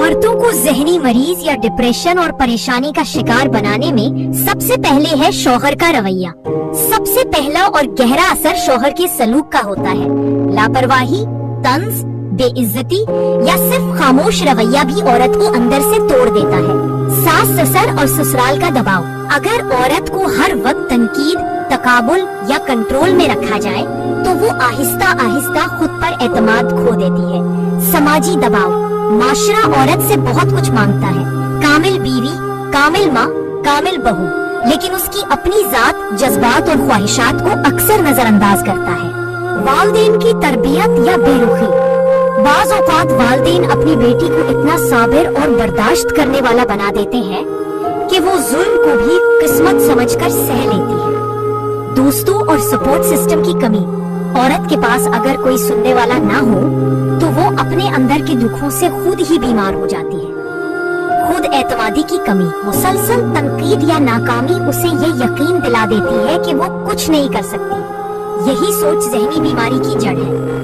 औरतों को जहनी मरीज या डिप्रेशन और परेशानी का शिकार बनाने में सबसे पहले है शौहर का रवैया। सबसे पहला और गहरा असर शौहर के सलूक का होता है। लापरवाही, तंज, बेइज्जती या सिर्फ खामोश रवैया भी औरत को अंदर से तोड़ देता है। सास ससुर और ससुराल का दबाव। अगर औरत को हर वक्त तनकीद, तकाबुल या कंट्रोल में रखा जाए तो वो आहिस्ता आहिस्ता खुद पर एतमाद खो देती है। समाजी दबाव। माशरा औरत से बहुत कुछ मांगता है। कामिल बीवी, कामिल माँ, कामिल बहू, लेकिन उसकी अपनी जात, जज्बात और ख्वाहिशात को अक्सर नजरअंदाज करता है। वालिदैन की तरबियत या बेरुखी। बाज़ औक़ात वालिदैन अपनी बेटी को इतना साबिर और बर्दाश्त करने वाला बना देते हैं कि वो जुल्म को भी किस्मत समझकर सह लेती है। दोस्तों और सपोर्ट सिस्टम की कमी। औरत के पास अगर कोई सुनने वाला ना हो तो वो अपने अंदर के दुखों से खुद ही बीमार हो जाती है। खुद एतमादी की कमी। मुसलसल तनकीद या नाकामी उसे ये यकीन दिला देती है कि वो कुछ नहीं कर सकती। यही सोच ज़हनी बीमारी की जड़ है।